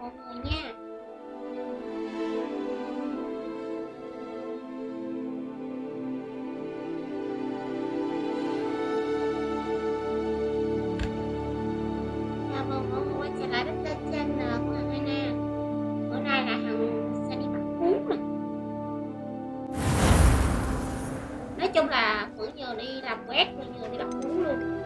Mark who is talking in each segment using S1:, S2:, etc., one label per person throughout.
S1: mọi người nha. Chào mừng mọi người quay trở lại với kênh channel của Hang Hanah. Bữa nay là Hằng sẽ đi bắt cuốn nè. Nói chung là vừa giờ đi làm quét, vừa giờ đi bắt cuốn luôn.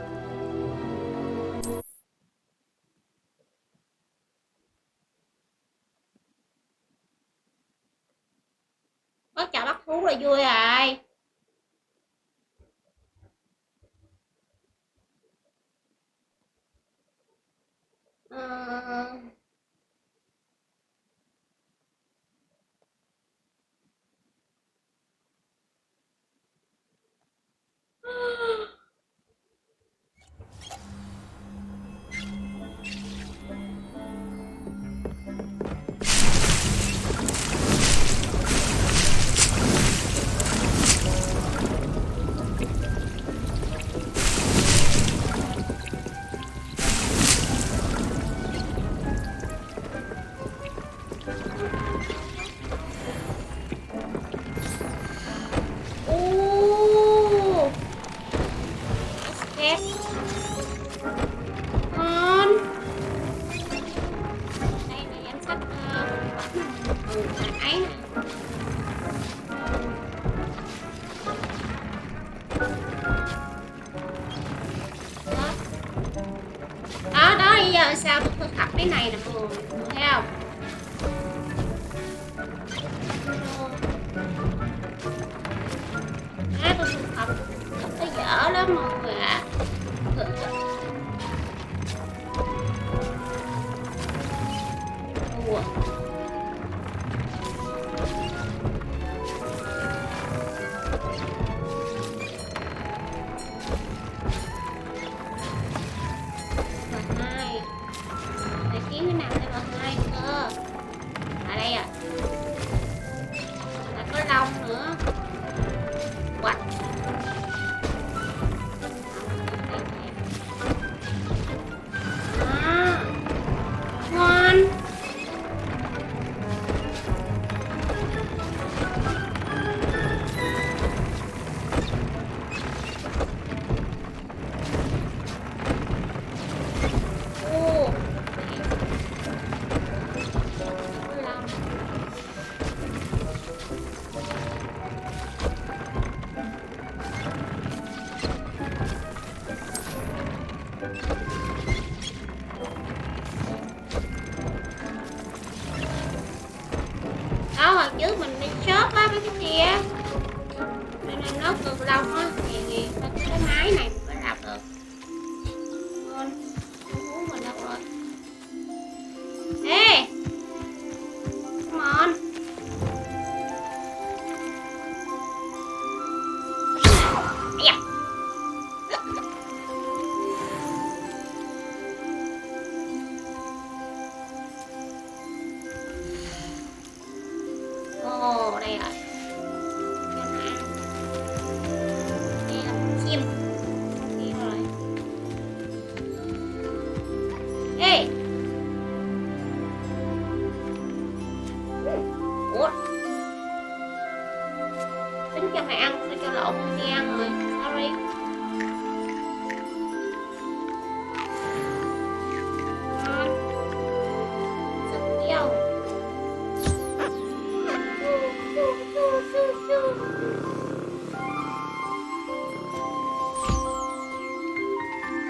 S1: Có chợ bắt thú là vui rồi. Ờ... Đó bây giờ sao tôi thực tập cái này nè mọi người, thấy không? Tôi thực tập nó dở lắm mọi người ạ. Hồi trước mình đi shop á mấy cái kia nên nó cực long á thì cái máy này mình mới làm được. Con muốn mình đâu rồi? Ê, come on. Đây rồi. Đây là một chim. Đây rồi. Ê. Ủa. Tính cho mày ăn, tôi cho lộn con đi ăn rồi. Sorry.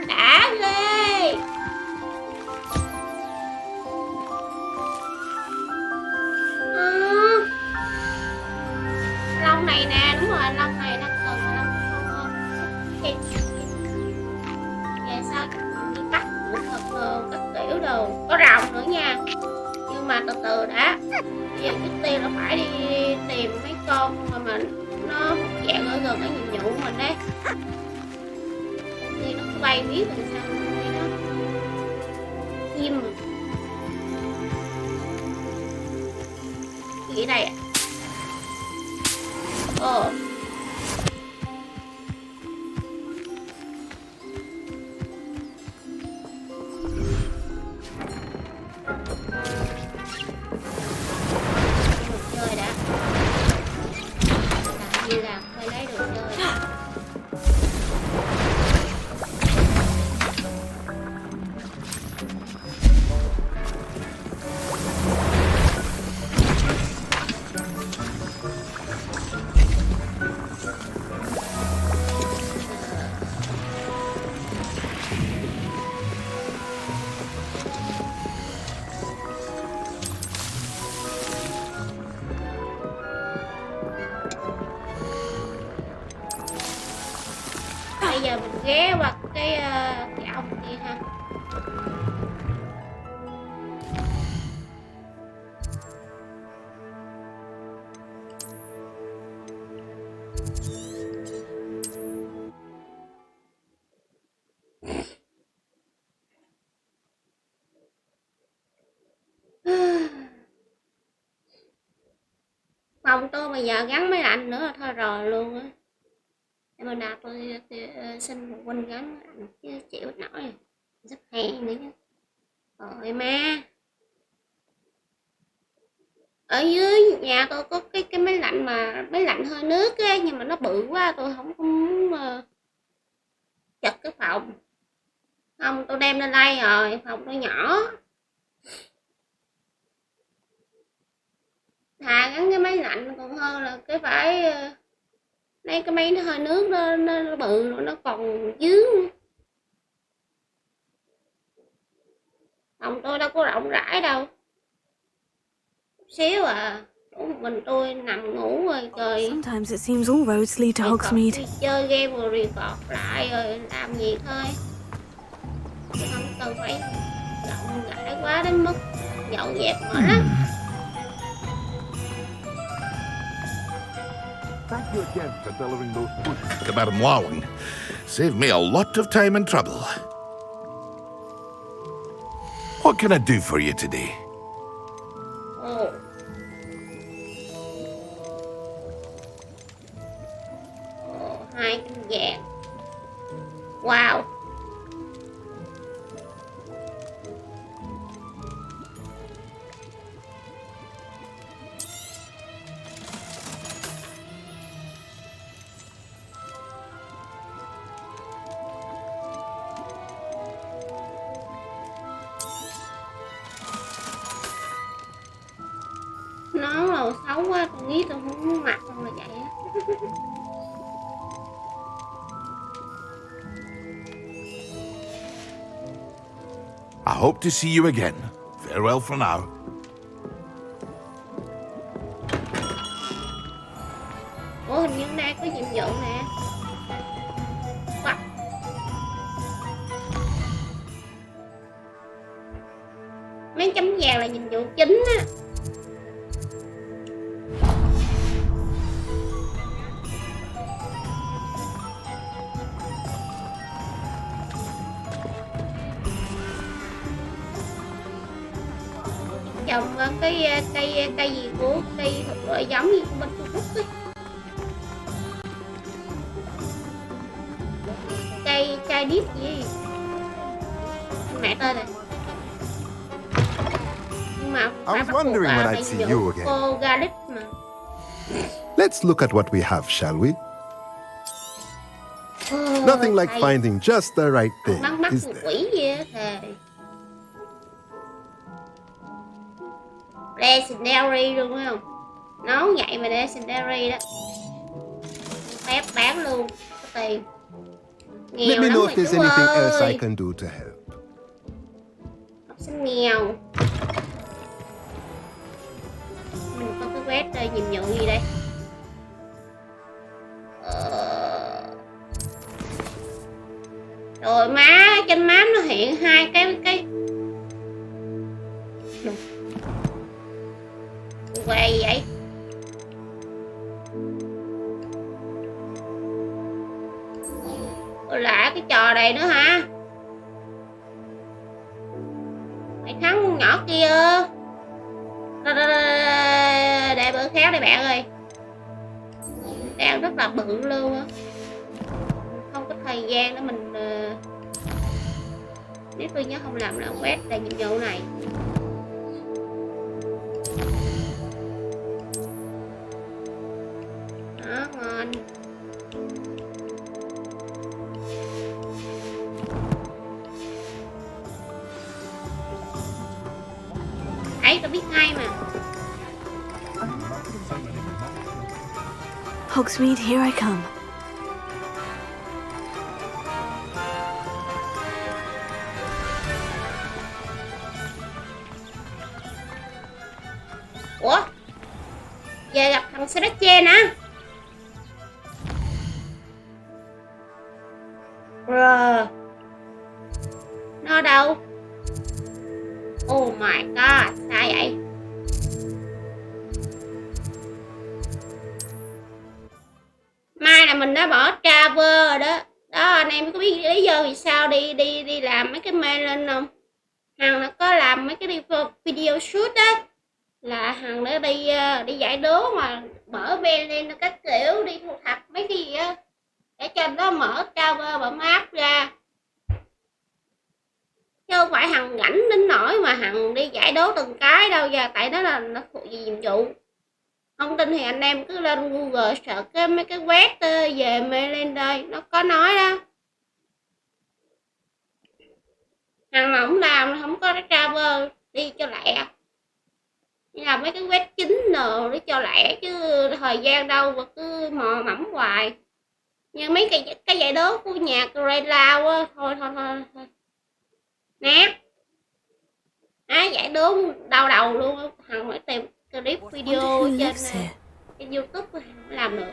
S1: Đã ghê. Lông này nè, đúng rồi, lông này đang cần lông vậy sao đi cắt thật các kiểu đồ, có rồng nữa nha, nhưng mà từ từ đã. Bây giờ trước tiên là phải đi tìm mấy con mà nó dạng ở gần cái nhiệm vụ của mình đấy. Thì nó cứ bay biết làm sao đi đó. Chim mà. Gì đây ạ? Ồ. giờ mình ghé qua cái ông kia ha. Phòng tôi bây giờ gắn máy lạnh nữa là thôi rồi luôn á. Để mà nào tôi xin phụ huynh gắn máy lạnh chứ chịu ít nổi. Rất hèn nữa chứ. Rồi ma. Ở dưới nhà tôi có cái máy lạnh mà máy lạnh hơi nước á, nhưng mà nó bự quá tôi không muốn chật cái phòng. Không, tôi đem lên đây rồi, phòng tôi nhỏ. Thà gắn cái máy lạnh còn hơn là cái phải lấy cái máy nó hơi nước nó bự rồi nó còn dướng. Phòng tôi đâu có rộng rãi đâu, xíu à, chỗ một mình tôi nằm ngủ rồi trời.
S2: Sometimes it seems all roads lead to Hogsmeade.
S1: Đi chơi game rồi record lại rồi làm gì thôi, không cần phải rộng rãi quá đến mức dọn dẹp mệt lắm.
S3: Thank you again for delivering those books to Madam Warren. Saved me a lot of time and trouble. What can I do for you today?
S1: Ồ. Ồ, 2 cân vàng. Wow. Nó là xấu quá, tôi nghĩ tôi không muốn mặc không là vậy á.
S3: I hope to see you again. Farewell for now.
S1: Ủa hình như nay có nhiệm vụ nè. Wow. Mấy chấm vàng là nhiệm vụ chính á. Trồng cái cây gì của cây thuộc loại giống như của bên Trung Quốc ấy. Cây điếc gì mẹ tên này, nhưng mà
S4: I was wondering when I'd see you again.
S1: cô Garlic mà.
S4: Let's look at what we have, shall we? Nothing like finding just the right thing,
S1: Mắt
S4: is
S1: của
S4: there?
S1: quỷ gì á thề. Legendary luôn phải không? Nấu vậy mà legendary đó. Phép bán luôn, có tiền. Nghèo
S4: Let me
S1: lắm
S4: know
S1: rồi
S4: if there's
S1: chú
S4: anything
S1: ơi.
S4: else I can do to help.
S1: Học sinh nghèo. Mình có cái quét đây, nhiệm vụ gì đây? Rồi má, trên map nó hiện hai cái quay vậy. Lạ cái trò này nữa hả? Mày thắng con nhỏ kia. Để bữa khéo đây bạn ơi. Đang rất là bự luôn á. Không có thời gian để mình nếu tôi nhớ không làm là quét là nhiệm vụ này. Đó, ngon. Thấy tôi biết ngay mà.
S2: Hogsmeade, here I come.
S1: Ủa? Giờ gặp thằng Sebastian á. mình đã bỏ travel rồi đó. Đó, anh em có biết lý do vì sao đi làm mấy cái mail lên không? Hằng nó có làm mấy cái video shoot á, là Hằng đã đi giải đố mà mở mail lên các kiểu, đi thu thập mấy cái gì á, để cho nó mở travel và map ra. Chứ không phải Hằng rảnh đến nỗi mà Hằng đi giải đố từng cái đâu nha, tại đó là nó thuộc về nhiệm vụ. Không tin thì anh em cứ lên Google search mấy cái web về mail đây, nó có nói đó. Hằng mà không làm, không có cái travel đi cho lẹ, làm mấy cái web chính đồ để cho lẹ, chứ thời gian đâu mà cứ mò mẫm hoài. Nhưng mấy cái giải đố của nhà Lao á, thôi nát. Giải đố đau đầu luôn. Hằng phải tìm clip video trên YouTube của Hằng mới làm được.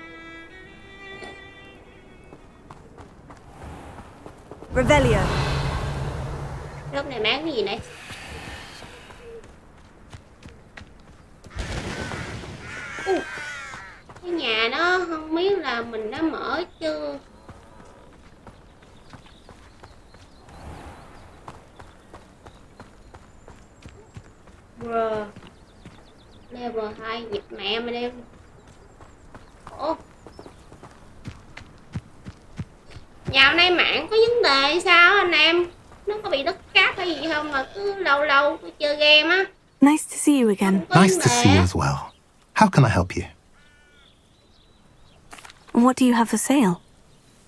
S2: Revelio.
S1: Lớp này bán cái gì này? Cái nhà đó không biết là mình đã mở chưa. Bro, level 2 giật mẹ mà đem. Ủa, dạo này mạng có vấn đề hay sao anh em? Nó có bị đứt cáp hay gì không mà cứ lâu lâu tôi chơi game á.
S2: Nice to see you again.
S4: Nice to see you as well. How can I help you?
S2: What do you have for sale?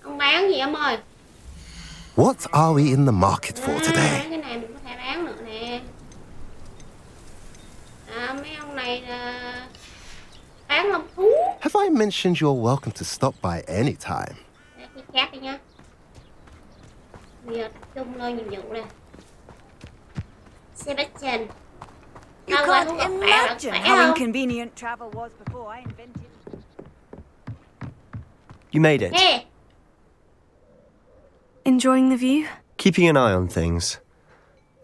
S1: Ông bán gì em ơi?
S4: What are we in the market for today?
S1: Cái này mình có thể bán nữa nè. Mấy ông này là bán lông thú.
S4: Have I mentioned you're welcome to stop by any time?
S1: Để cái chat đi nha. Bây giờ tập trung lên nhiệm vụ nè. Sebastian.
S5: You can't imagine how inconvenient travel was before I invented.
S6: You made it.
S1: Hey.
S2: Enjoying the view?
S6: Keeping an eye on things.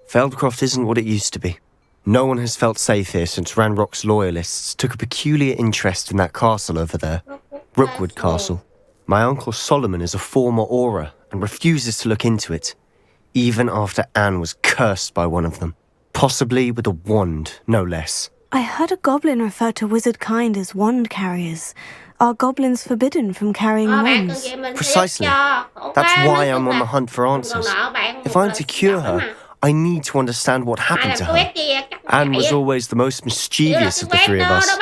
S6: Feldcroft isn't what it used to be. No one has felt safe here since Ranrock's loyalists took a peculiar interest in that castle over there. Rookwood Castle. My uncle Solomon is a former Auror and refuses to look into it, even after Anne was cursed by one of them. Possibly with a wand, no less.
S2: I heard a goblin refer to wizard kind as wand carriers. Are goblins forbidden from carrying wands?
S6: Precisely. That's why I'm on the hunt for answers. If I'm to cure her, I need to understand what happened to her. Anne was always the most mischievous of the three of us,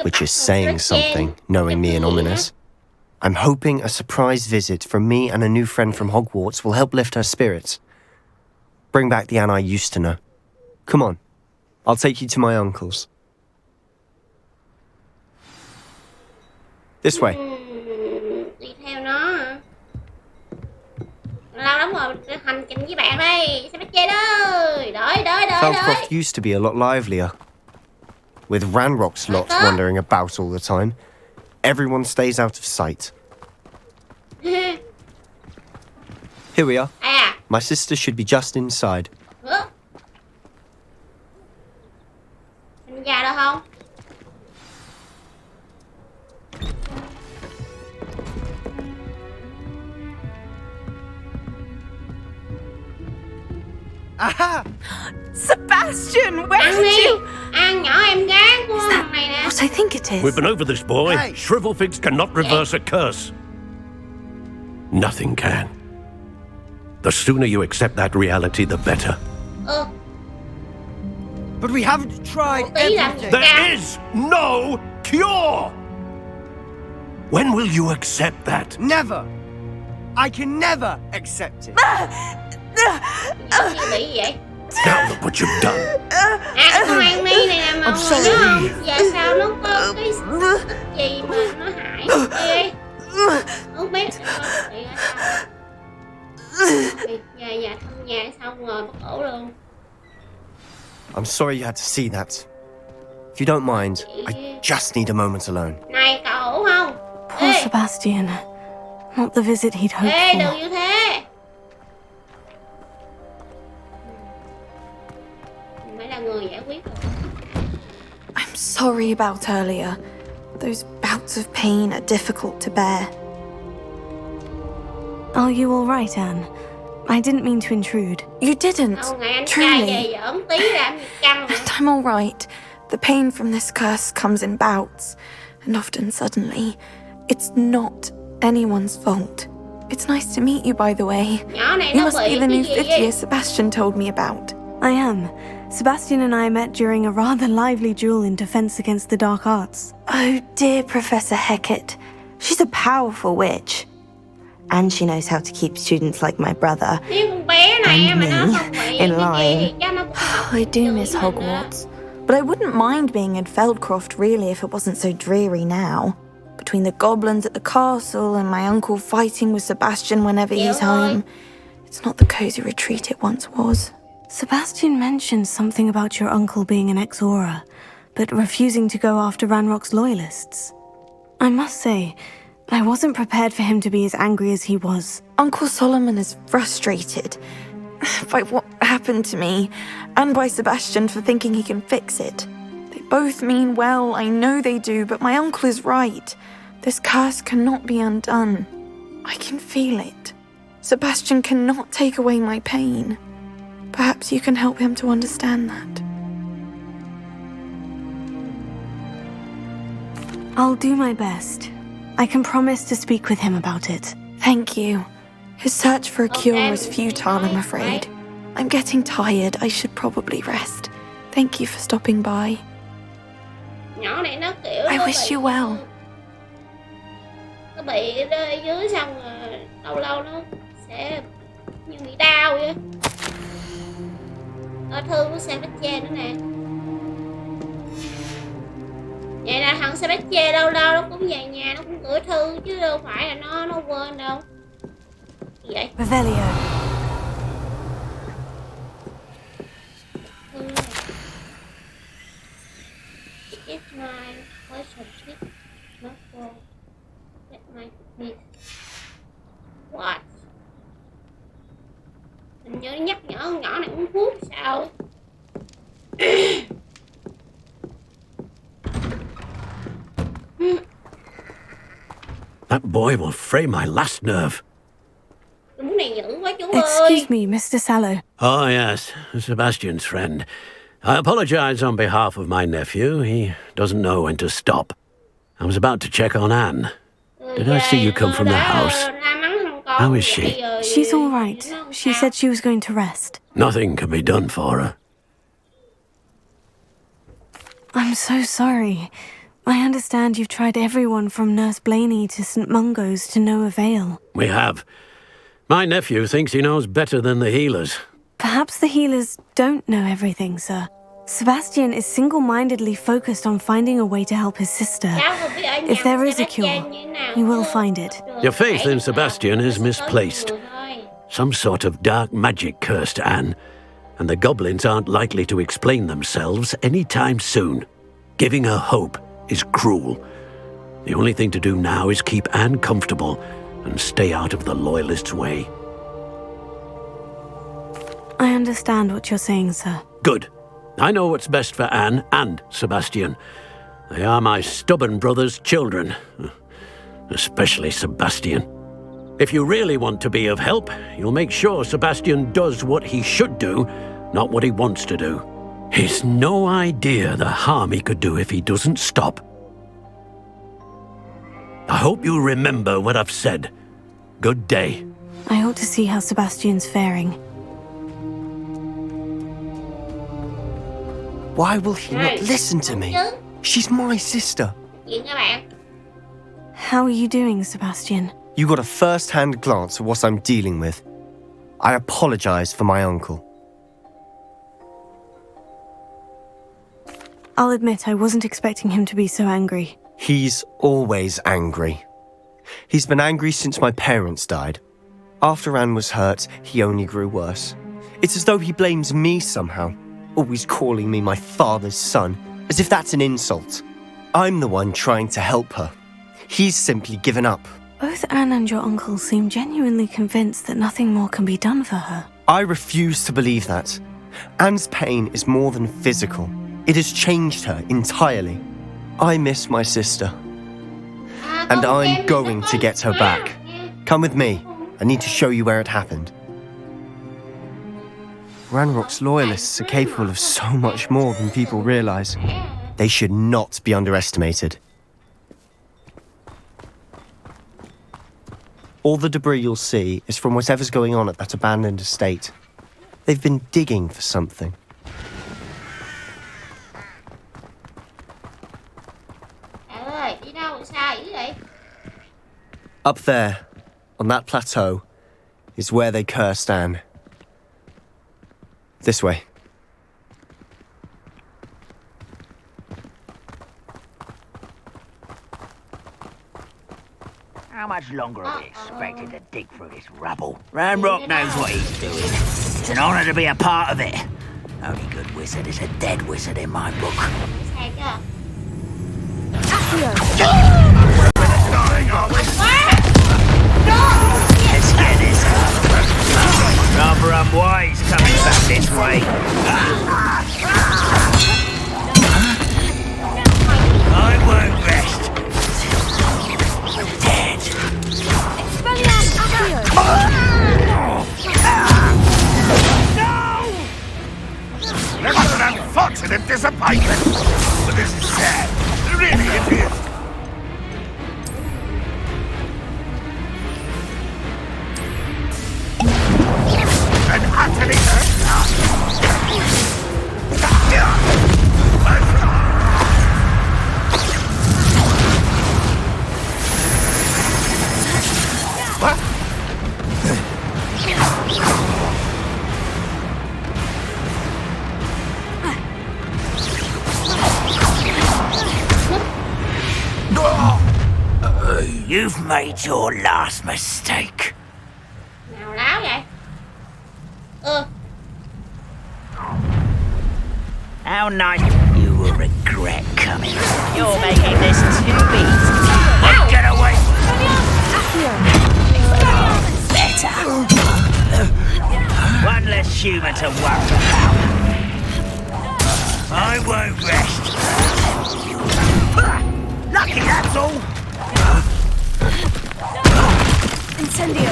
S6: which is saying something, knowing me and Ominous. I'm hoping a surprise visit from me and a new friend from Hogwarts will help lift her spirits. Bring back the Anne I used to know. Come on, I'll take you to my uncle's. This way.
S1: Đi theo nó hả? Lâu lắm rồi, hành trình với bạn đây. Sao chơi ơi? Đợi.
S6: Feldcroft used to be a lot livelier. With Ranrock's lot wandering about all the time, everyone stays out of sight. Here we are. My sister should be just inside.
S1: Mình ra đâu không?
S5: Aha! Sebastian, where did you?
S1: Ăn nhỏ em gái của thằng này nè.
S2: What I think it is.
S7: We've been over this, boy.
S5: Hey.
S7: Shrivel figs cannot reverse a curse. Nothing can. The sooner you accept that reality, the better.
S5: But we haven't tried
S1: Tí làm gì
S5: everything.
S1: ra?
S7: There is no cure! When will you accept that?
S5: Never. I can never accept it.
S1: Gì bị vậy?
S7: Now look what you've done.
S1: Con ăn đi này nè mà
S7: sorry.
S1: nó không. Giờ sao nó có cái gì mà nó hại đi. Không biết. Nhà thăm nhà xong rồi bắt ổ luôn.
S6: I'm sorry you had to see that. If you don't mind, I just need a moment alone.
S1: Này cậu ổ không?
S2: Poor Sebastian. Not the visit he'd hoped
S1: Ê,
S2: for.
S1: đừng như thế. Mình phải là người giải quyết rồi.
S8: I'm sorry about earlier. Those bouts of pain are difficult to bear.
S2: Are you all right, Anne? I didn't mean to intrude.
S5: You didn't.
S1: Ngày anh trai
S5: Truly.
S1: về giỡn tí là em bị căng.
S5: And I'm all right. The pain from this curse comes in bouts, and often suddenly. It's not anyone's fault. It's nice to meet you, by the way.
S1: Nhỏ này
S5: You
S1: nó
S5: must be
S1: bị
S5: the new
S1: cái
S5: fifth
S1: gì?
S5: year Sebastian told me about.
S2: I am. Sebastian and I met during a rather lively duel in Defense Against the Dark Arts.
S8: Oh, dear Professor Hecat. She's a powerful witch. And she knows how to keep students like my brother
S1: Cái con bé này
S8: and
S1: mà nó
S8: me
S1: không bị
S8: in
S1: cái gì
S8: line.
S1: thì chắc nó cũng học
S8: I do
S1: chữ
S8: miss
S1: mình đó.
S8: Hogwarts, but I wouldn't mind being in Feldcroft really if it wasn't so dreary now. Between the goblins at the castle and my uncle fighting with Sebastian whenever he's home, it's not the cozy retreat it once was.
S2: Sebastian mentioned something about your uncle being an ex-Aura, but refusing to go after Ranrock's loyalists. I must say, I wasn't prepared for him to be as angry as he was.
S8: Uncle Solomon is frustrated by what happened to me and by Sebastian for thinking he can fix it.
S5: They both mean well, I know they do, but my uncle is right. This curse cannot be undone. I can feel it. Sebastian cannot take away my pain. Perhaps you can help him to understand that.
S2: I'll do my best. I can promise to speak with him about it.
S5: Thank you. His search for a cure was futile, I'm afraid. I'm getting tired. I should probably rest. Thank you for stopping by.
S1: Nhỏ này nó kiểu
S5: I
S1: nó
S5: wish
S1: bị-
S5: you well.
S1: Nó bị rơi dưới xong rồi lâu lâu nó sẽ như bị đau vậy. Thư của Sebastian nữa nè. Vậy là thằng Sebastian lâu lâu nó cũng về nhà nó cũng gửi thư chứ đâu phải là nó quên đâu. Gì vậy?
S2: Revelio.
S1: Thư này. It's my question trick. Not for that my miss. What? Mình nhớ nhắc nhở con nhỏ này uống thuốc sao?
S7: That boy will fray my last nerve.
S1: Đúng này dữ quá chú
S2: Excuse
S1: ơi.
S2: me, Mr. Sallow.
S7: Oh, yes, Sebastian's friend. I apologize on behalf of my nephew. He doesn't know when to stop. I was about to check on Anne. Did I see you come from the house? How is she?
S2: She's all right. She said she was going to rest.
S7: Nothing can be done for her.
S2: I'm so sorry. I understand you've tried everyone from Nurse Blaney to St. Mungo's to no avail.
S7: We have. My nephew thinks he knows better than the healers.
S2: Perhaps the healers don't know everything, sir. Sebastian is single-mindedly focused on finding a way to help his sister. If there is a cure, he will find it.
S7: Your faith in Sebastian is misplaced. Some sort of dark magic cursed Anne, and the goblins aren't likely to explain themselves anytime soon. Giving her hope is cruel. The only thing to do now is keep Anne comfortable and stay out of the Loyalists' way.
S2: I understand what you're saying, sir.
S7: Good. I know what's best for Anne and Sebastian. They are my stubborn brother's children. Especially Sebastian. If you really want to be of help, you'll make sure Sebastian does what he should do, not what he wants to do. He's no idea the harm he could do if he doesn't stop. I hope you remember what I've said. Good day.
S2: I ought to see how Sebastian's faring.
S6: Why will he not listen to me? She's my sister.
S1: Chuyện các bạn.
S2: How are you doing, Sebastian?
S6: You got a first-hand glance at what I'm dealing with. I apologize for my uncle.
S2: I'll admit I wasn't expecting him to be so angry.
S6: He's always angry. He's been angry since my parents died. After Anne was hurt, he only grew worse. It's as though he blames me somehow, always calling me my father's son, as if that's an insult. I'm the one trying to help her. He's simply given up.
S2: Both Anne and your uncle seem genuinely convinced that nothing more can be done for her.
S6: I refuse to believe that. Anne's pain is more than physical. It has changed her entirely. I miss my sister. And I'm going to get her back. Come with me, I need to show you where it happened. Ranrock's loyalists are capable of so much more than people realize. They should not be underestimated. All the debris you'll see is from whatever's going on at that abandoned estate. They've been digging for something. Up there, on that plateau, is where they cursed Anne. This way.
S9: How much longer are we expected to dig through this rubble? Ranrock knows what he's doing. It's an honor to be a part of it. Only good wizard is a dead wizard in my book. Let's get this. Rather unwise coming back this way. I won't rest. Dead.
S3: That's an unfortunate disappointment. But this is sad. Really, it is. An utterly what?
S9: You've made your last mistake.
S1: Nào láo vậy?
S9: How nice. You will regret coming. You're making this too easy. Get away! Better. One less human to worry about. I won't rest. Lucky, that's all.
S2: Incendio.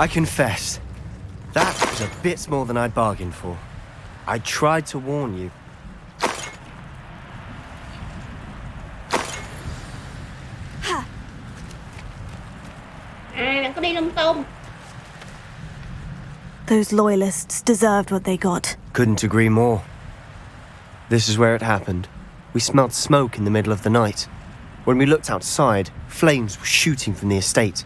S6: I confess, that was a bit more than I'd bargained for. I tried to warn you.
S1: Đừng có đi lung tung.
S2: Those loyalists deserved what they got.
S6: Couldn't agree more. This is where it happened. We smelled smoke in the middle of the night. When we looked outside, flames were shooting from the estate.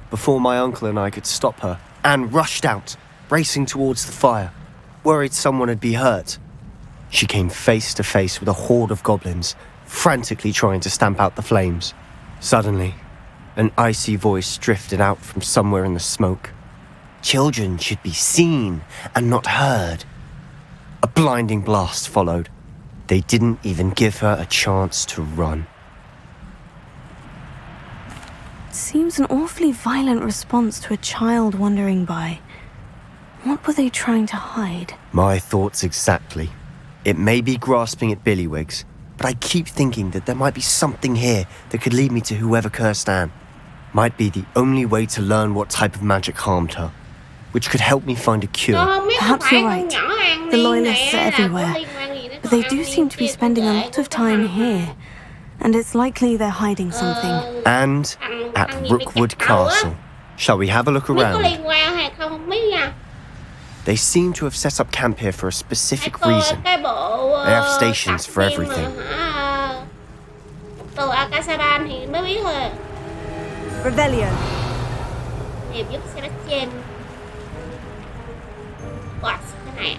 S6: Before my uncle and I could stop her, Anne rushed out, racing towards the fire, worried someone had been hurt. She came face to face with a horde of goblins, frantically trying to stamp out the flames. Suddenly, an icy voice drifted out from somewhere in the smoke. Children should be seen and not heard. A blinding blast followed. They didn't even give her a chance to run.
S2: Seems an awfully violent response to a child wandering by. What were they trying to hide?
S6: My thoughts exactly. It may be grasping at billywhigs, but I keep thinking that there might be something here that could lead me to whoever cursed Anne. might be the only way to learn what type of magic harmed her, which could help me find a cure.
S2: Perhaps you're right. The loyalists are everywhere, but they do seem to be spending a lot of time here, and it's likely they're hiding something.
S6: And at Rookwood Castle. Shall we have a look around? They seem to have set up camp here for a specific reason. They have stations for everything.
S2: Revelio.
S1: Tìm giúp Sebastian. Wow, cái này.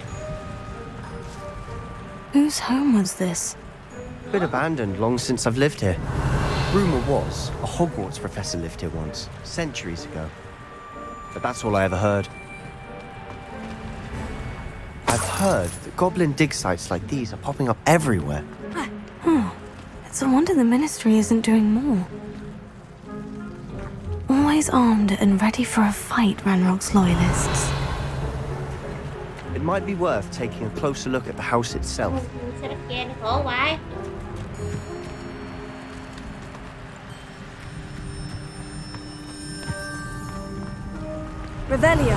S2: Whose home was this?
S6: Been abandoned long since I've lived here. Rumour was a Hogwarts professor lived here once, centuries ago. But that's all I ever heard. I've heard that goblin dig sites like these are popping up everywhere.
S2: It's a wonder the Ministry isn't doing more. Always armed and ready for a fight, Ranrock's loyalists.
S6: It might be worth taking a closer look at the house itself.
S1: Sebastian khổ quá.
S2: Revelio.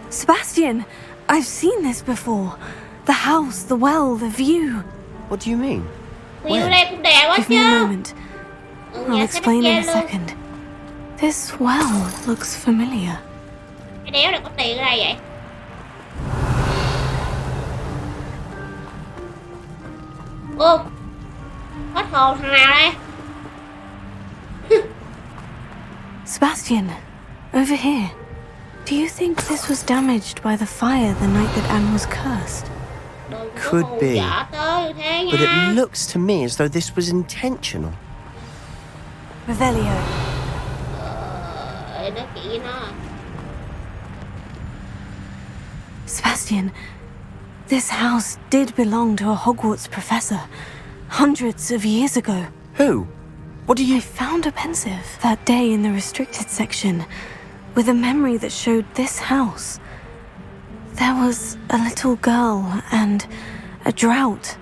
S2: Sebastian, I've seen this before. The house, the well, the view.
S6: What do you mean?
S1: View đây cũng đẹp quá
S2: Give me a
S1: chứ.
S2: moment. I'll explain in a second. This well looks familiar.
S1: Cái đéo này có tiền ở đây vậy? Ô, hết hồn thằng nào đây?
S2: Sebastian, over here. Do you think this was damaged by the fire the night that Anne was cursed?
S6: Could be. But it looks to me as though this was intentional.
S2: Revelio.
S1: Nó chỉ nó.
S2: Sebastian, this house did belong to a Hogwarts professor hundreds of years ago.
S6: Who? What do you...
S2: I found a pensive that day in the restricted section with a memory that showed this house. There was a little girl and a drought.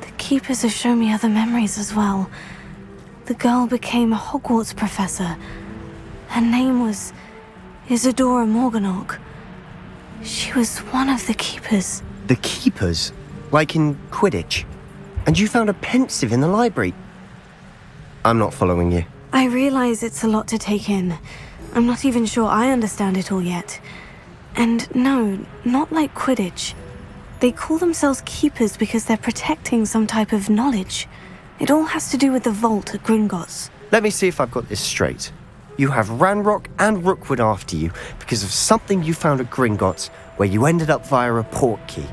S2: The keepers have shown me other memories as well. The girl became a Hogwarts professor. Her name was Isadora Morganach. She was one of the keepers.
S6: The keepers? Like in Quidditch? And you found a pensive in the library? I'm not following you.
S2: I realize it's a lot to take in. I'm not even sure I understand it all yet. And no, not like Quidditch. They call themselves keepers because they're protecting some type of knowledge. It all has to do with the vault at Gringotts.
S6: Let me see if I've got this straight. You have Ranrock and Rookwood after you because of something you found at Gringotts where you ended up via a portkey.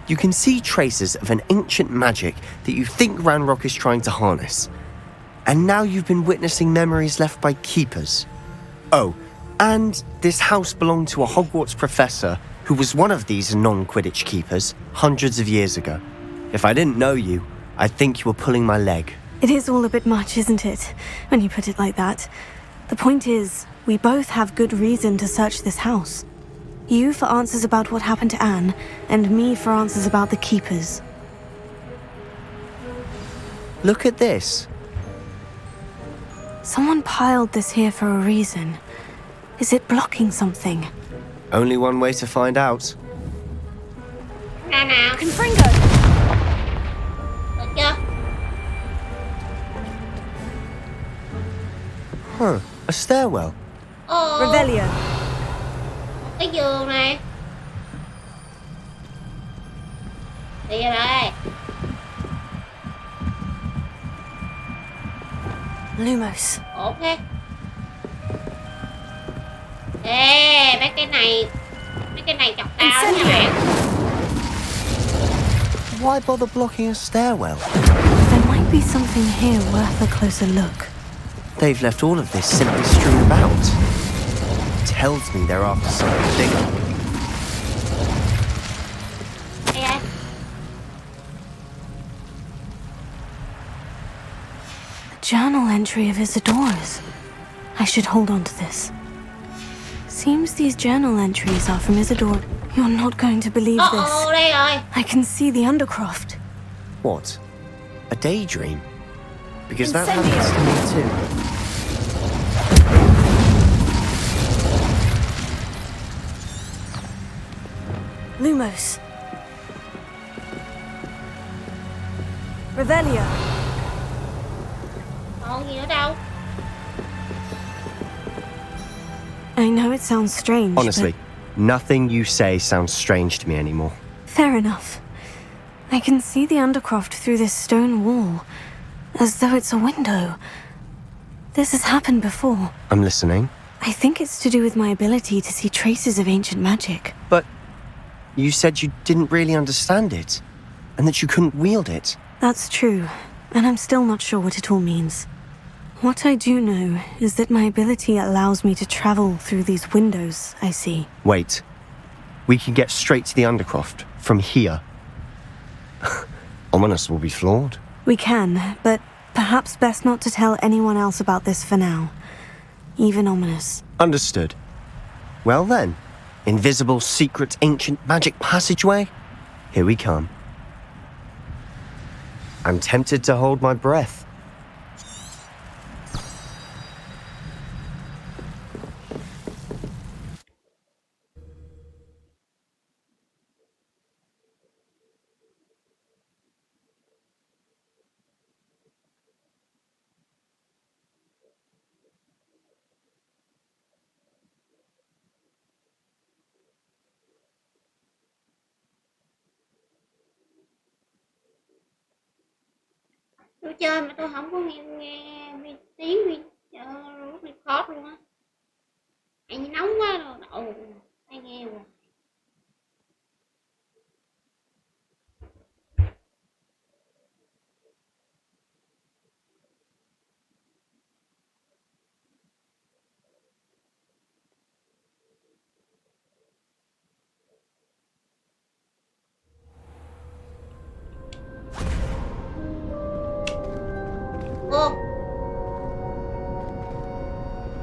S6: You can see traces of an ancient magic that you think Ranrock is trying to harness. And now you've been witnessing memories left by keepers. Oh, and this house belonged to a Hogwarts professor who was one of these non-Quidditch keepers hundreds of years ago. If I didn't know you, I'd think you were pulling my leg.
S2: It is all a bit much, isn't it, when you put it like that? The point is, we both have good reason to search this house. You for answers about what happened to Anne, and me for answers about the keepers.
S6: Look at this.
S2: Someone piled this here for a reason. Is it blocking something?
S6: Only one way to find out.
S1: Nào.
S2: Confringo!
S1: Được chưa?
S6: Huh, a stairwell.
S1: Ồ,
S2: Revelio.
S1: cái giường này. Đi ra đây.
S2: Lumos.
S1: Ok. Ê, mấy cái này chọc tao đó nha bạn.
S6: Why bother blocking a stairwell?
S2: There might be something here worth a closer look.
S6: They've left all of this simply strewn about. Tells me they're after something bigger.
S1: Đây.
S2: A journal entry of Isadora's. I should hold on to this. seems these journal entries are from Isidore. You're not going to believe this.
S1: Đây rồi.
S2: I can see the Undercroft.
S6: What? A daydream? Because that happens to me too.
S2: Lumos. Revelio.
S1: Còn gì nữa đâu.
S2: I know it sounds strange,
S6: Honestly, nothing you say sounds strange to me anymore.
S2: Fair enough. I can see the Undercroft through this stone wall, as though it's a window. This has happened before.
S6: I'm listening.
S2: I think it's to do with my ability to see traces of ancient magic.
S6: But you said you didn't really understand it, and that you couldn't wield it.
S2: That's true, and I'm still not sure what it all means. What I do know is that my ability allows me to travel through these windows I see.
S6: Wait. We can get straight to the Undercroft from here. Ominous will be flawed.
S2: We can, but perhaps best not to tell anyone else about this for now. Even Ominous.
S6: Understood. Well then, invisible, secret, ancient magic passageway? Here we come. I'm tempted to hold my breath.
S1: Tôi chơi mà tôi không có nghe tiếng record luôn á. Anh nóng quá rồi, đậu hay nghe rồi.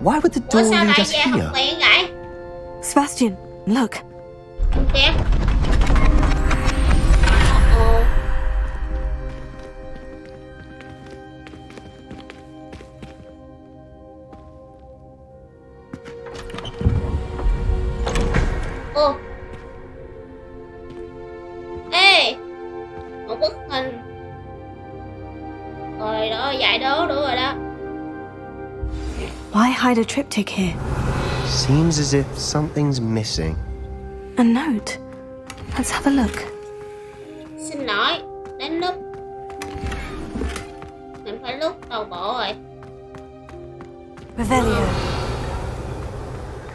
S6: Why would the door lead us here?
S2: Sebastian, look.
S1: Kìa. Ê, một bức hình. Rồi đó, giải đố nữa rồi đó.
S2: Why hide a triptych here?
S6: Seems as if something's missing.
S2: A note. Let's have a look.
S1: Xin lỗi, đến lúc mình phải lúc đầu bộ rồi.
S2: Revelio.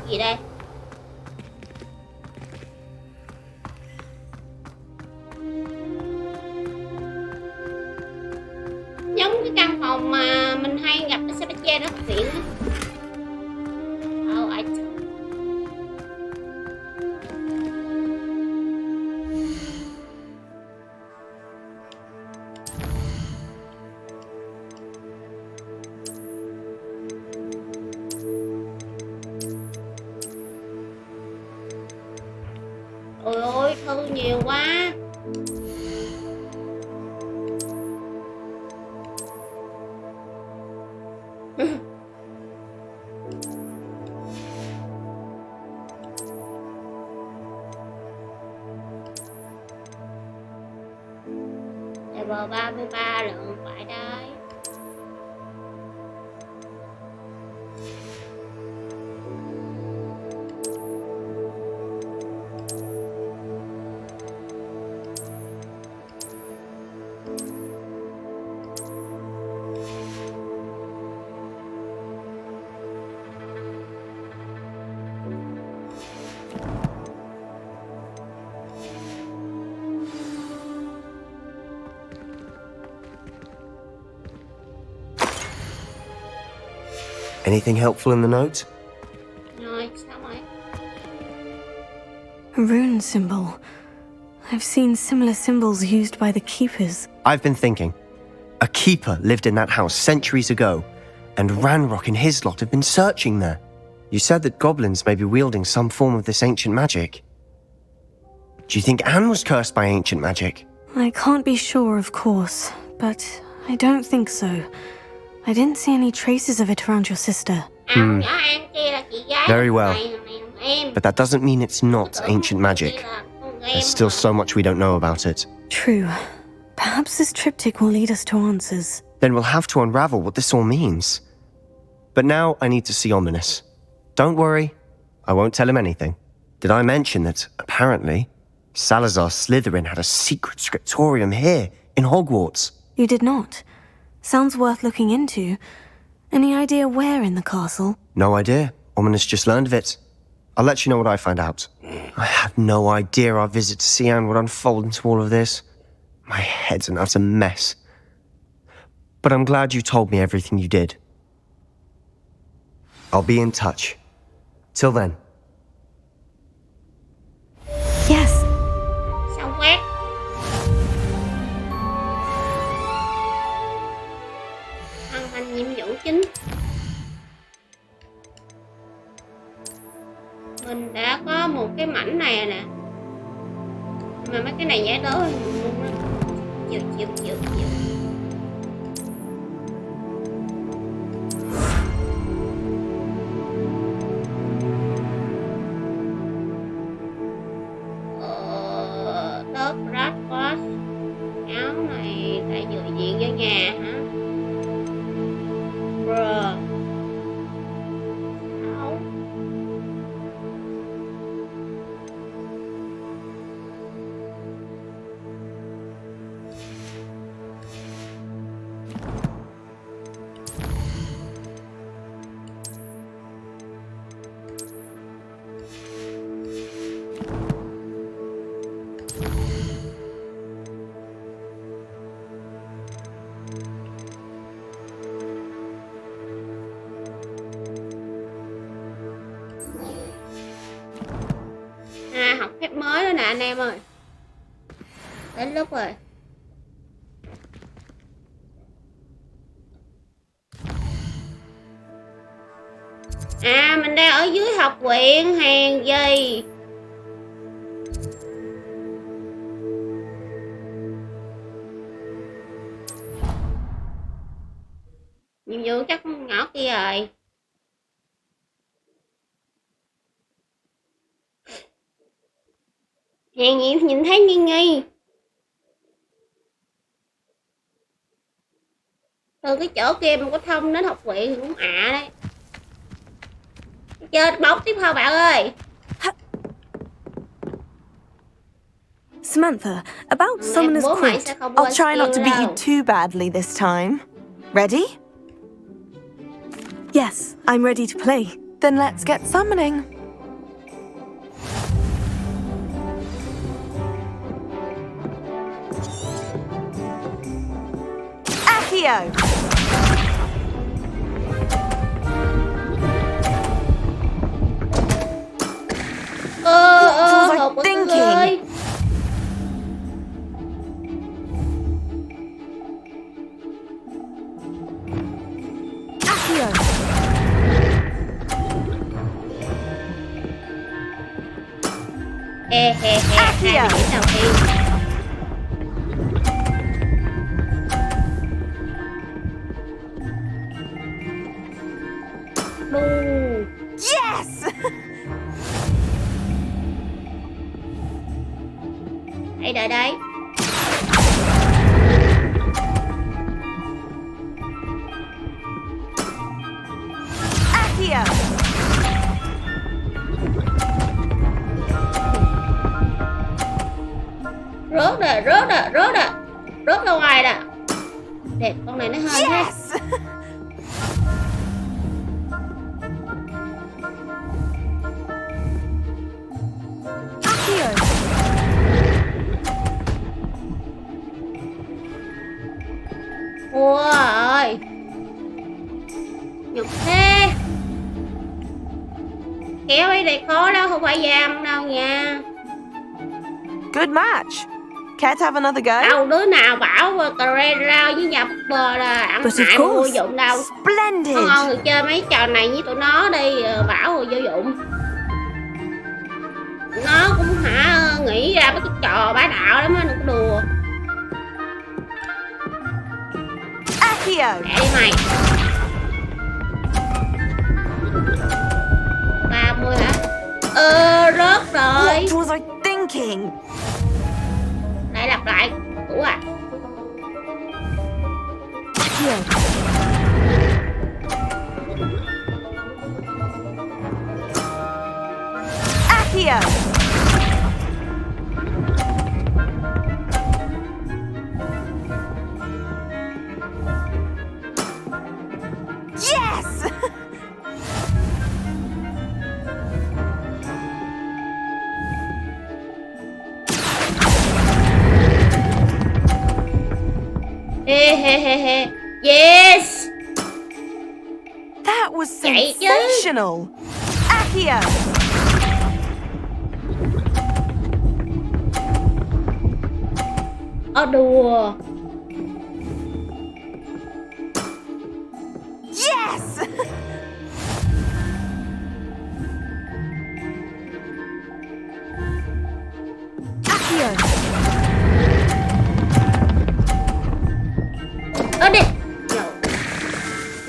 S1: Gì đây? Giống cái căn phòng mà mình hay gặp ở Sebastian ở viện á. Ôi ôi, thư nhiều quá. Level 33 lượng phải đấy.
S6: Anything helpful in the note?
S1: Rồi, sao rồi?
S2: A rune symbol. I've seen similar symbols used by the keepers.
S6: I've been thinking. A keeper lived in that house centuries ago, and Ranrock and his lot have been searching there. You said that goblins may be wielding some form of this ancient magic. Do you think Anne was cursed by ancient magic?
S2: I can't be sure, of course, but I don't think so. I didn't see any traces of it around your sister.
S6: Very well. But that doesn't mean it's not ancient magic. There's still so much we don't know about it.
S2: True. Perhaps this triptych will lead us to answers.
S6: Then we'll have to unravel what this all means. But now I need to see Ominous. Don't worry, I won't tell him anything. Did I mention that, apparently, Salazar Slytherin had a secret scriptorium here, in Hogwarts?
S2: You did not. Sounds worth looking into. Any idea where in the castle?
S6: No idea. Ominous just learned of it. I'll let you know what I find out. I had no idea our visit to Sian would unfold into all of this. My head's an utter mess. But I'm glad you told me everything you did. I'll be in touch. Till then.
S2: Yes.
S1: Xong quét. Hoàn thành nhiệm vụ chính. Mình đã có một cái mảnh này nè. Mà mấy cái này giải đố luôn đó. Chịu. Tớp rát boss. Áo này tại dự diện vô nhà hả? Bro. Học phép mới đó nè anh em ơi. Đến lúc rồi. Mình đang ở dưới học viện hèn gì. Nhiệm vụ chắc con nhỏ kia rồi. Hèn gì nhìn thấy nghi. Từ cái chỗ kia mà có thông đến học viện thì cũng đấy. Chơi bóng tiếp thôi bạn ơi.
S2: Samantha, about Summoner's Quint.
S8: I'll try not to beat you too badly this time. Ready?
S2: Yes, I'm ready to play.
S5: Then let's get summoning.
S8: Accio!
S1: What was I
S8: thinking?
S2: Accio!
S1: Accio!
S8: Yes!
S1: Đợi đây.
S8: Accio!
S1: Rớt ra ngoài nè. Đẹp, con này nó hên ha.
S8: Yes!
S2: Accio!
S1: Ủa ơi. Nhục thế. Kéo ấy đây khó đâu, không phải giam đâu nha.
S8: Good match. Care to have another go?
S1: Đâu đứa nào bảo Terra với nhà bờ là ăn hại vô dụng đâu.
S8: Splendid.
S1: Con ngon người chơi mấy trò này với tụi nó đi, bảo rồi vô dụng. Nó cũng nghĩ ra mấy cái trò bá đạo lắm á, đừng có đùa.
S8: Accio.
S1: Mẹ đi mày. 30 hả? Rớt rồi.
S8: What was I thinking?
S1: Lại lặp lại. Ủa à.
S8: Accio. Accio. Yes!
S1: Yes!
S8: That was sensational! Accio!
S1: Đùa.
S8: Yes! Accio!
S1: Đi.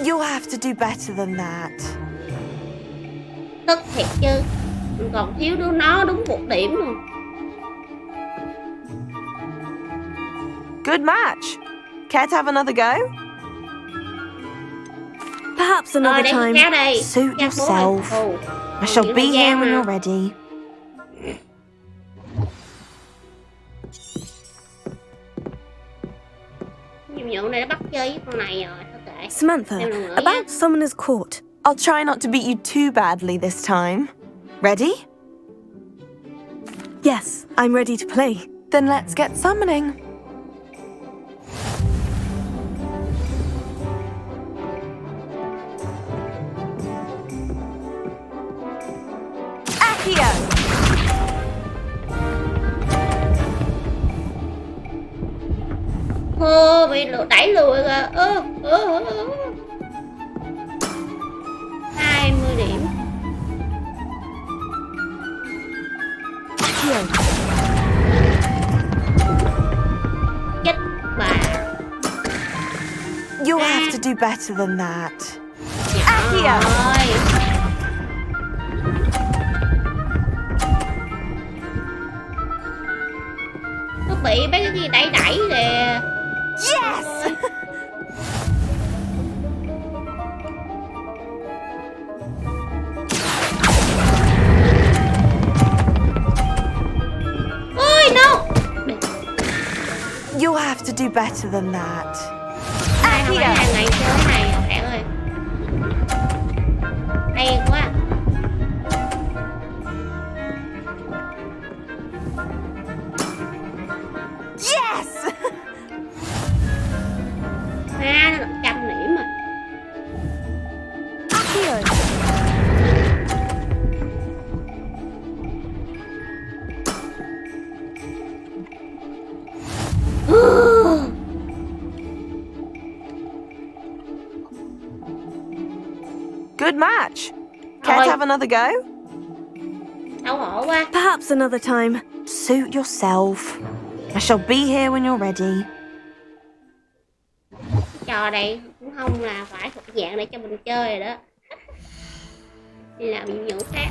S8: You'll have to do better than that.
S1: Tức thiệt chứ. Mình còn thiếu đứa nó đúng 1 điểm luôn.
S8: Good match. Care to have another go?
S2: Perhaps another time.
S8: Suit yourself. I shall be here when you're ready.
S1: Nhiệm vụ này nó bắt chơi với con này rồi.
S2: Samantha, about Summoner's Court.
S8: I'll try not to beat you too badly this time. Ready?
S2: Yes, I'm ready to play.
S8: Then let's get summoning. Accio!
S1: Bị đẩy lùi rồi. 20 điểm. Chết bà.
S8: You'll have to do better than that. Accio!
S1: Nó bị mấy cái gì đẩy kìa.
S8: Yes!
S1: Ôi no!
S8: You'll have to do better than that.
S1: Hàng ngày chơi này bạn ơi. Đen quá.
S8: Yes!
S1: Nó 100 điểm rồi.
S8: Accio! Good match. Care to have another go?
S1: Xấu hổ quá.
S2: Perhaps another time.
S8: Suit yourself. I shall be here when you're ready.
S1: Trò này cũng không là phải thuộc dạng để cho mình chơi rồi đó. Đi làm nhiệm vụ khác.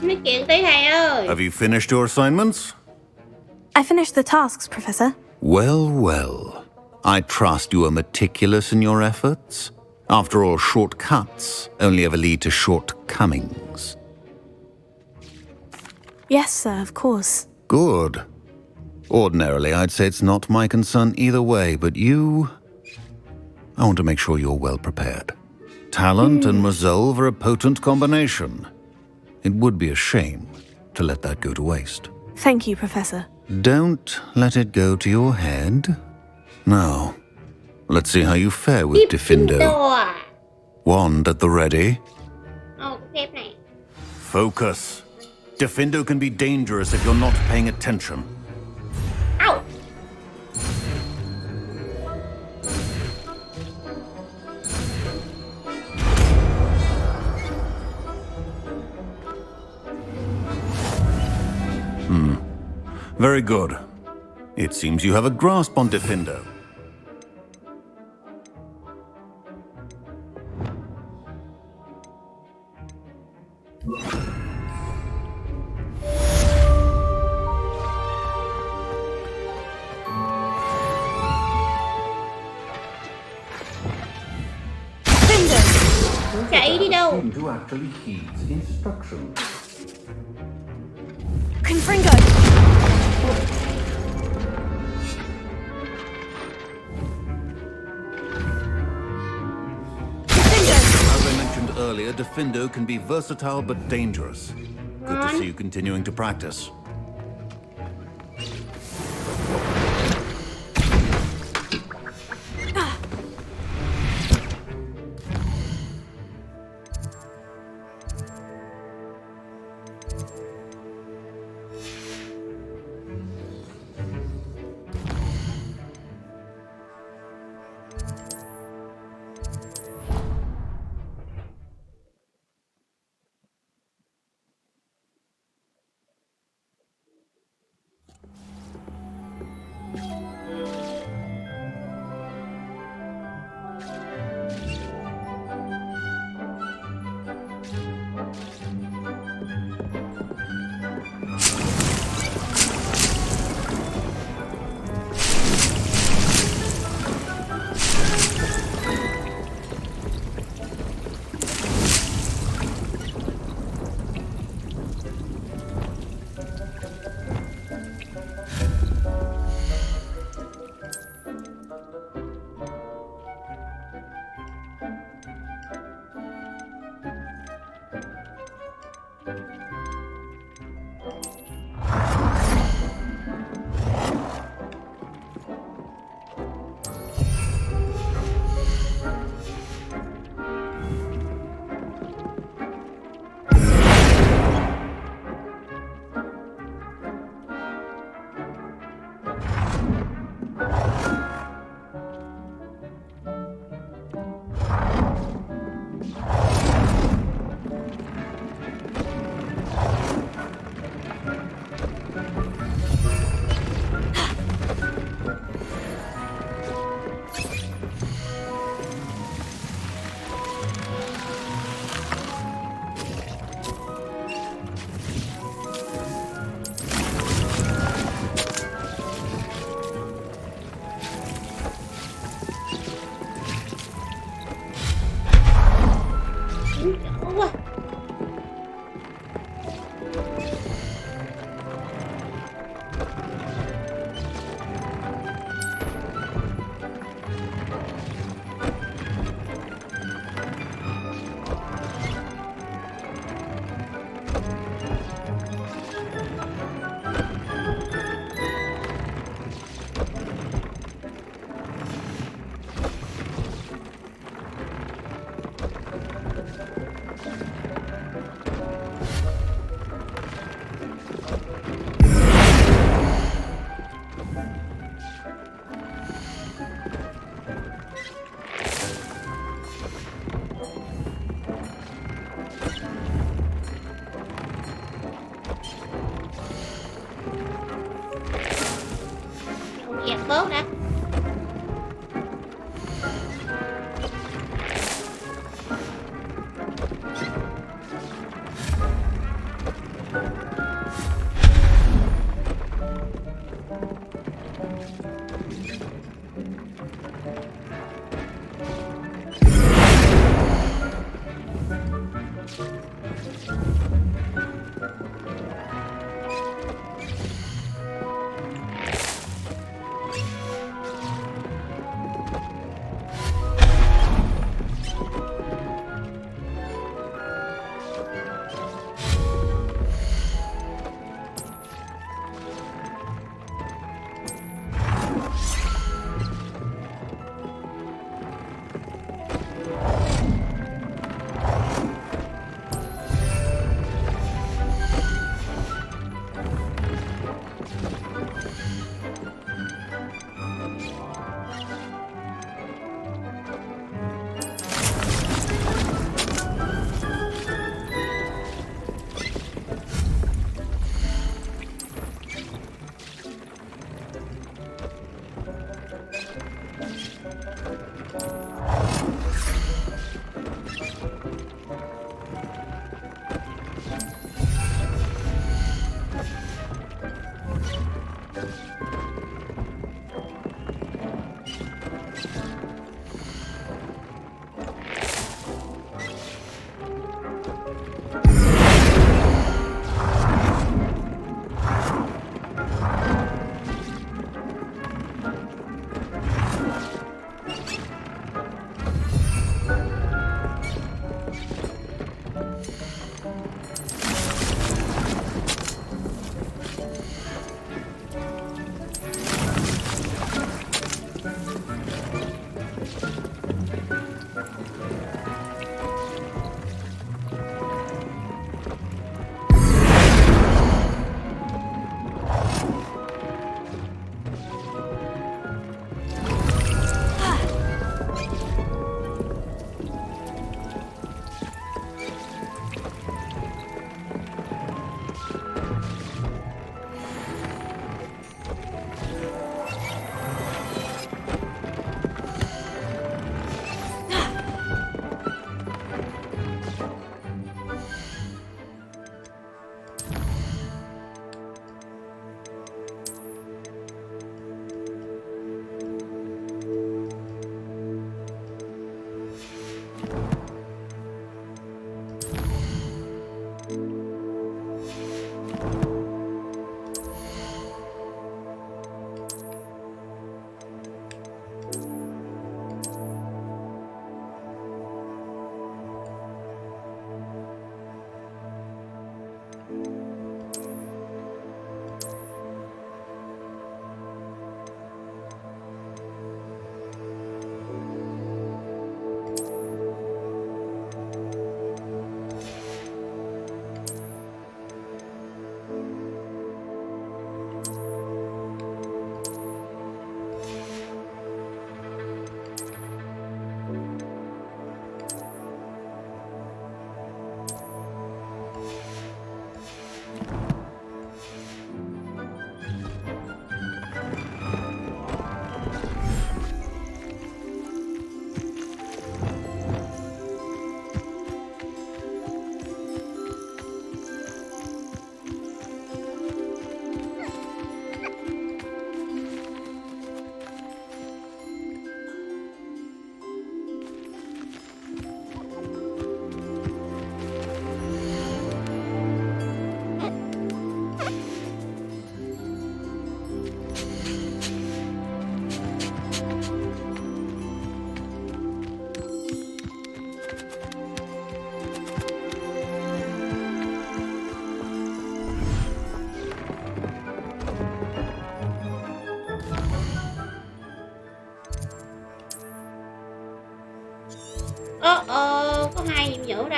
S1: Nói chuyện tí thầy ơi.
S3: Have you finished your assignments?
S2: I finished the tasks, Professor.
S3: Well, well. I trust you are meticulous in your efforts. After all, shortcuts only ever lead to shortcomings.
S2: Yes, sir, of course.
S3: Good. Ordinarily, I'd say it's not my concern either way, but you... I want to make sure you're well prepared. Talent and resolve are a potent combination. It would be a shame to let that go to waste.
S2: Thank you, Professor.
S3: Don't let it go to your head. Now, let's see how you fare with Diffindo. Wand at the ready.
S1: Ồ, cái phép này.
S3: Focus. Diffindo can be dangerous if you're not paying attention.
S1: Ow!
S3: Very good. It seems you have a grasp on Diffindo.
S1: Chạy đi đâu?
S3: To actually heed instructions.
S2: Confringo!
S3: As I mentioned earlier, Diffindo can be versatile but dangerous. Good to see you continuing to practice.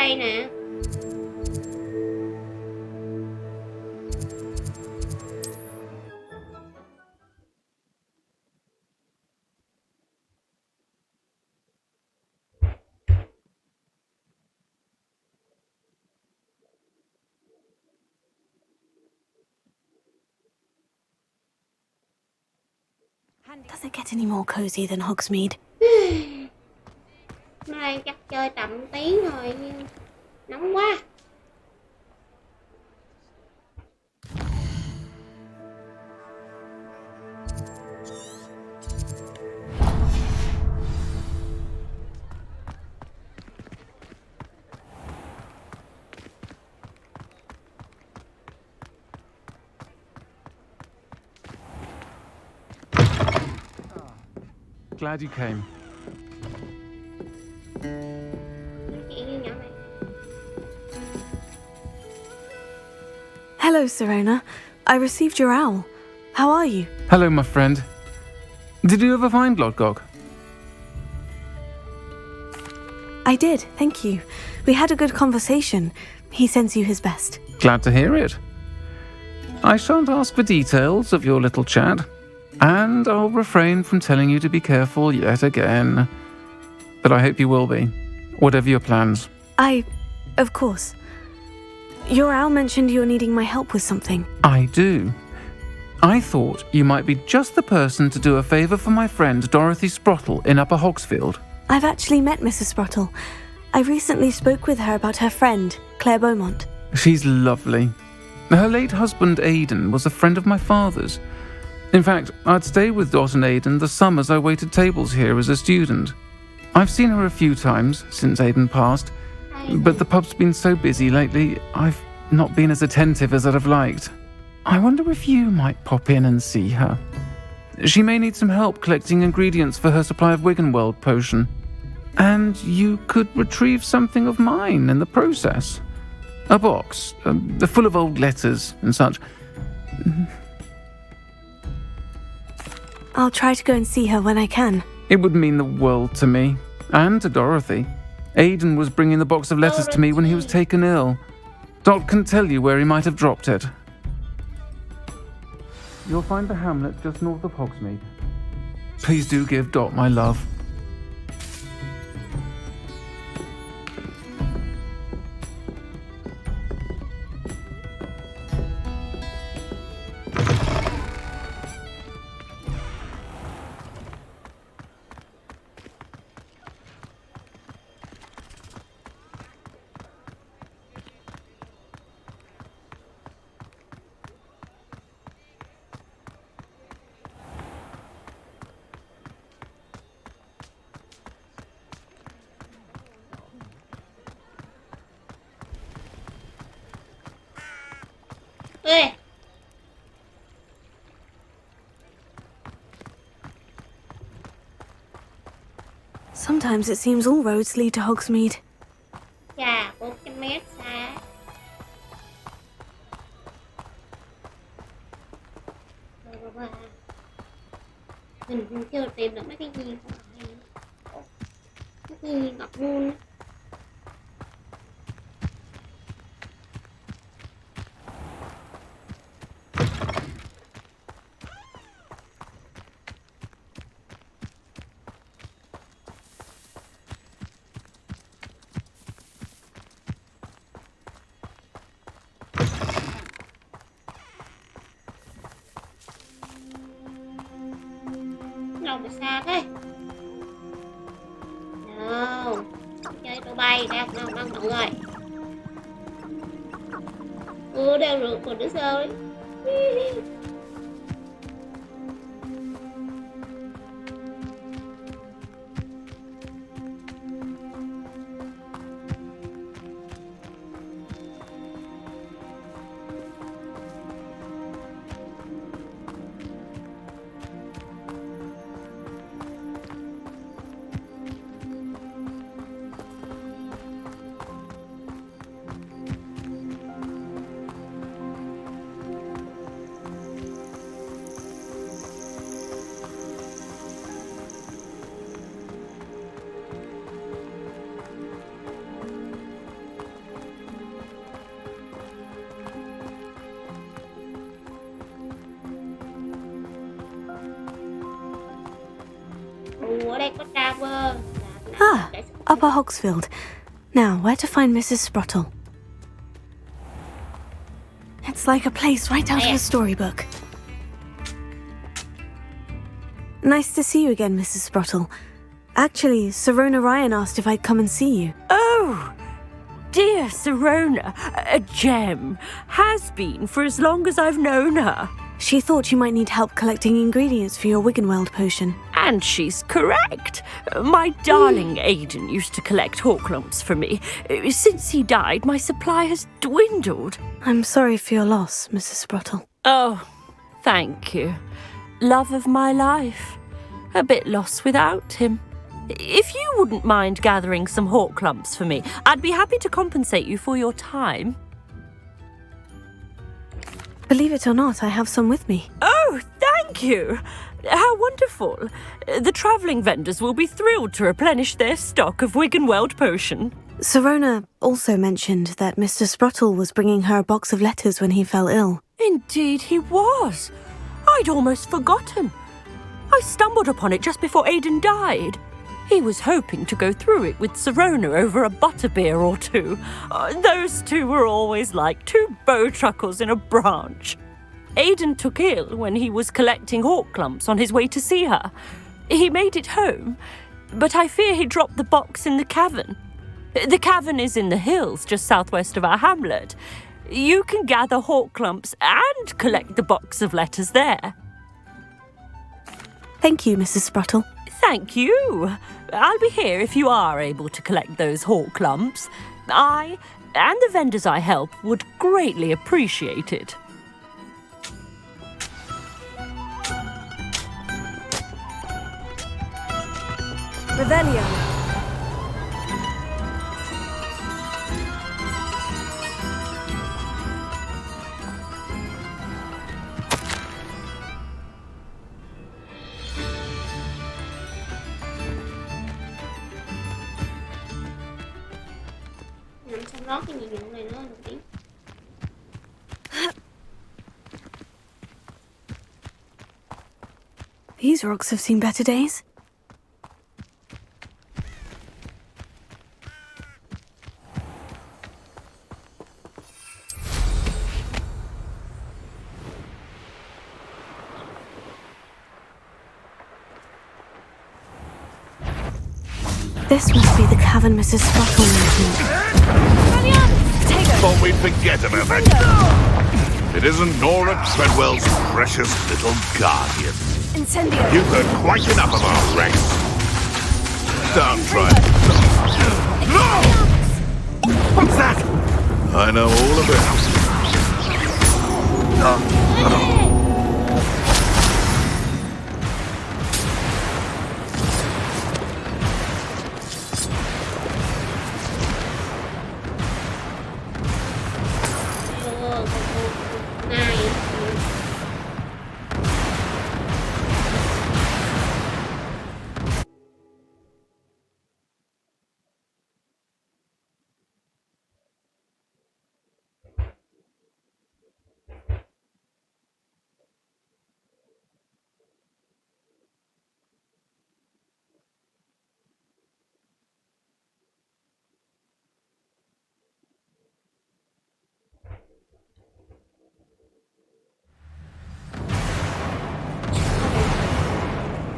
S1: đây nè.
S2: Does it get any more cozy than Hogsmeade?
S1: Nó đang chắc chơi tầm tiếng rồi nhưng nóng quá.
S10: Glad you came.
S2: Hello, Serona. I received your owl. How are you?
S10: Hello, my friend. Did you ever find Lodgok?
S2: I did, thank you. We had a good conversation. He sends you his best.
S10: Glad to hear it. I shan't ask for details of your little chat, and I'll refrain from telling you to be careful yet again. But I hope you will be, whatever your plans.
S2: Of course. Your owl mentioned you're needing my help with something.
S10: I do. I thought you might be just the person to do a favour for my friend Dorothy Sprottle in Upper Hogsfield.
S2: I've actually met Mrs. Sprottle. I recently spoke with her about her friend, Claire Beaumont.
S10: She's lovely. Her late husband Aidan was a friend of my father's. In fact, I'd stay with Dot and Aidan the summers I waited tables here as a student. I've seen her a few times since Aidan passed, but the pub's been so busy lately, I've not been as attentive as I'd have liked. I wonder if you might pop in and see her. She may need some help collecting ingredients for her supply of Wiggenweld potion. And you could retrieve something of mine in the process. A box, full of old letters and such.
S2: I'll try to go and see her when I can.
S10: It would mean the world to me, and to Dorothy. Aidan was bringing the box of letters to me when he was taken ill. Dot can tell you where he might have dropped it. You'll find the hamlet just north of Hogsmeade. Please do give Dot my love.
S1: Ê.
S2: Sometimes it seems all roads lead to Hogsmeade.
S1: Chà, 400 mét xa. Mình chưa tìm được mấy cái gì không? Mấy cái gì ngọc muôn. Đâu mà xa thế? No. Chơi tụi bay đang mọi người. Đeo rượt của đứa sơ đấy. server.
S2: Ah, Upper Hogsfield. Now, where to find Mrs. Sprottle? It's like a place right out of a storybook. Nice to see you again, Mrs. Sprottle. Actually, Sirona Ryan asked if I'd come and see you.
S11: Oh, dear Sirona, a gem. Has been for as long as I've known her.
S2: She thought you might need help collecting ingredients for your Wiggenweld potion.
S11: And she's correct. My darling Aiden used to collect Horklumps for me. Since he died, my supply has dwindled.
S2: I'm sorry for your loss, Mrs. Sprottle.
S11: Oh, thank you. Love of my life. A bit lost without him. If you wouldn't mind gathering some Horklumps for me, I'd be happy to compensate you for your time.
S2: Believe it or not, I have some with me.
S11: Oh, thank you. How wonderful. The travelling vendors will be thrilled to replenish their stock of Wiggenweld potion.
S2: Sirona also mentioned that Mr. Sprottle was bringing her a box of letters when he fell ill.
S11: Indeed he was. I'd almost forgotten. I stumbled upon it just before Aiden died. He was hoping to go through it with Sirona over a butterbeer or two. Those two were always like two bowtruckles in a branch. Aiden took ill when he was collecting Horklumps on his way to see her. He made it home, but I fear he dropped the box in the cavern. The cavern is in the hills just southwest of our hamlet. You can gather Horklumps and collect the box of letters there.
S2: Thank you, Mrs. Sprottle.
S11: Thank you. I'll be here if you are able to collect those Horklumps. I and the vendors I help would greatly appreciate it.
S2: Revelio.
S1: Lót cái gì vụ này nữa được tí.
S2: These rocks have seen better days. This must be the cavern Mrs. Sprottle mentioned.
S12: Thought we'd forget about that. It isn't Nora Treadwell's precious little guardian.
S2: Incendio.
S12: You've heard quite enough of our wrecks. Don't try. No! What's that? I know all about it.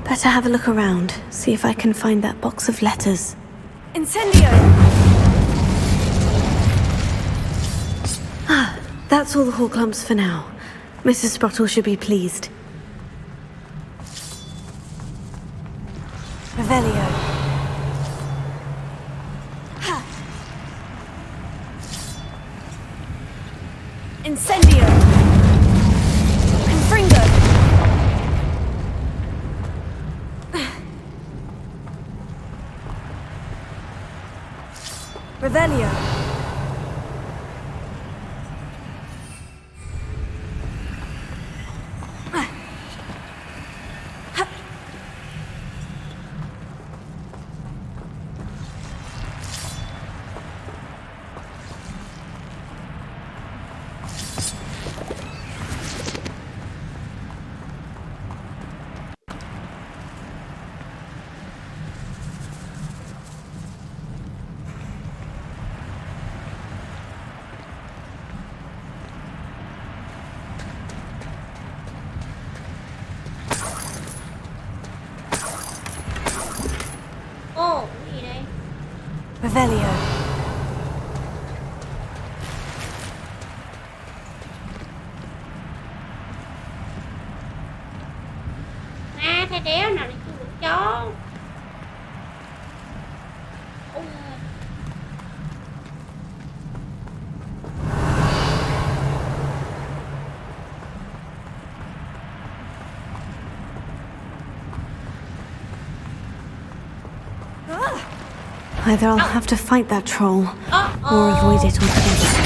S2: Better have a look around, see if I can find that box of letters.
S8: Incendio!
S2: Ah, that's all the Horklumps for now. Mrs. Sprottle should be pleased.
S8: Revelio.
S2: Ha!
S8: Incendio! Confringo! Revelio.
S2: Revelio.
S1: Thay đéo nào để chui được chó.
S2: Either I'll have to fight that troll, or avoid it altogether.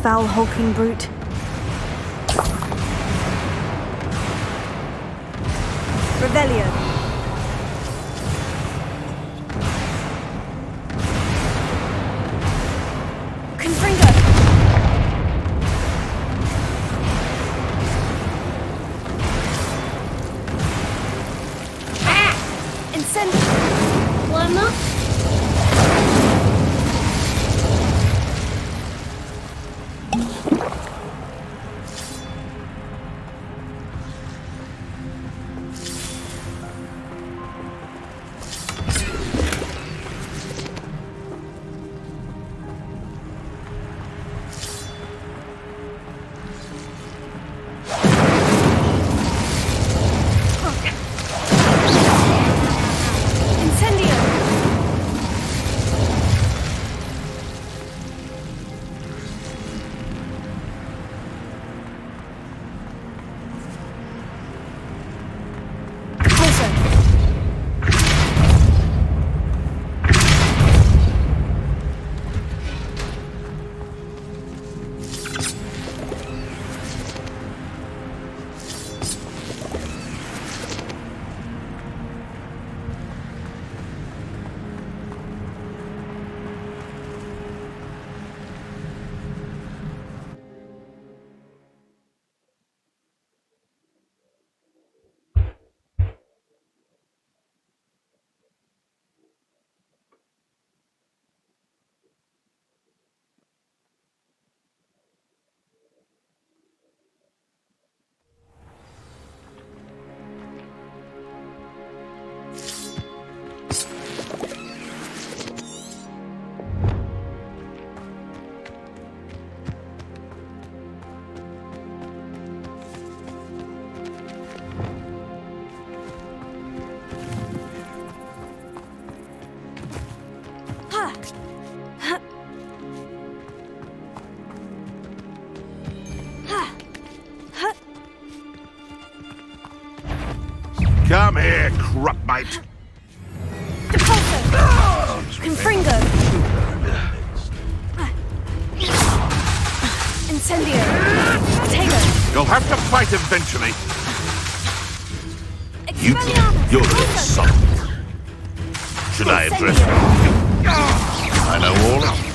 S2: Foul hulking brute. Revelio. Confringo. Incend.
S1: Quên mất.
S12: here, crupmate.
S2: Confringo. Incendio. Tego.
S12: You'll have to fight eventually. You're the son. Should I address you? I know all of you.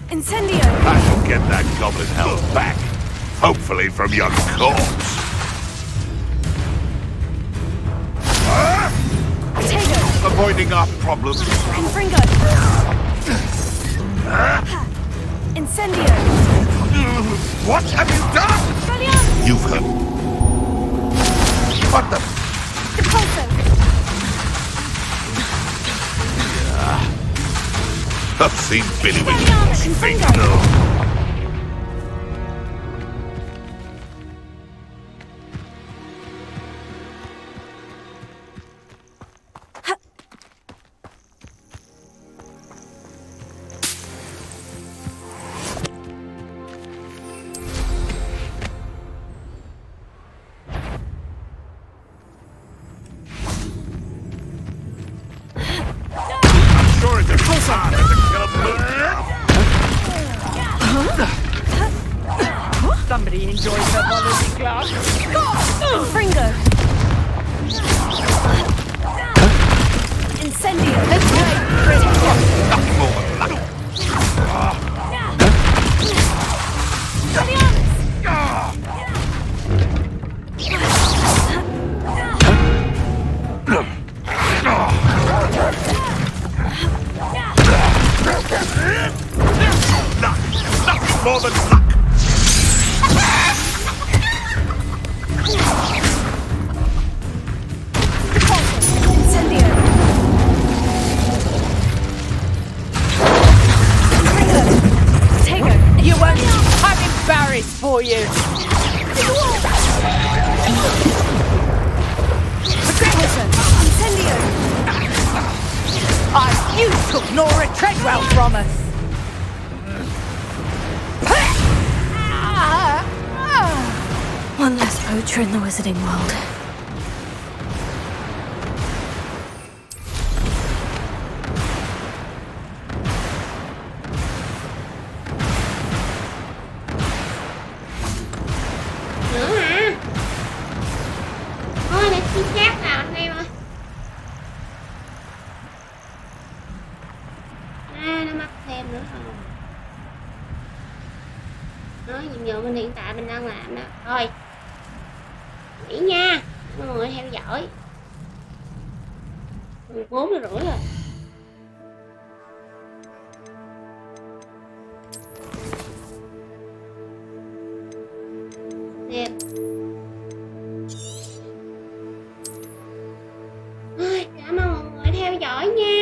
S2: Incendio.
S12: I shall get that goblin hell back. Hopefully from your corpse.
S2: Tego.
S12: Avoiding our problems.
S2: Confringo. Incendio.
S12: What have you done? You've heard. What the?
S2: Depulso.
S12: I've seen Billy with
S2: Confringo.
S12: Sure it's a hard to kill a bird.
S9: Somebody enjoys their biology class.
S2: Confringo. Incendio.
S12: Nothing more than luck. Nothing more than luck.
S2: Incendio. Tego.
S9: You won't. I'm embarrassed for you.
S2: Incendio.
S9: You took Nora Treadwell from us.
S2: One less poacher in the wizarding world.
S1: Nữa hả? Thôi để chi khác nào anh em ơi. Nó mắc thêm nữa rồi. Đó, nhiệm vụ mình hiện tại mình đang làm đó. Thôi nghỉ nha mọi người theo dõi. 14 giờ rưỡi rồi. Đẹp. Cảm ơn mọi người theo dõi nha.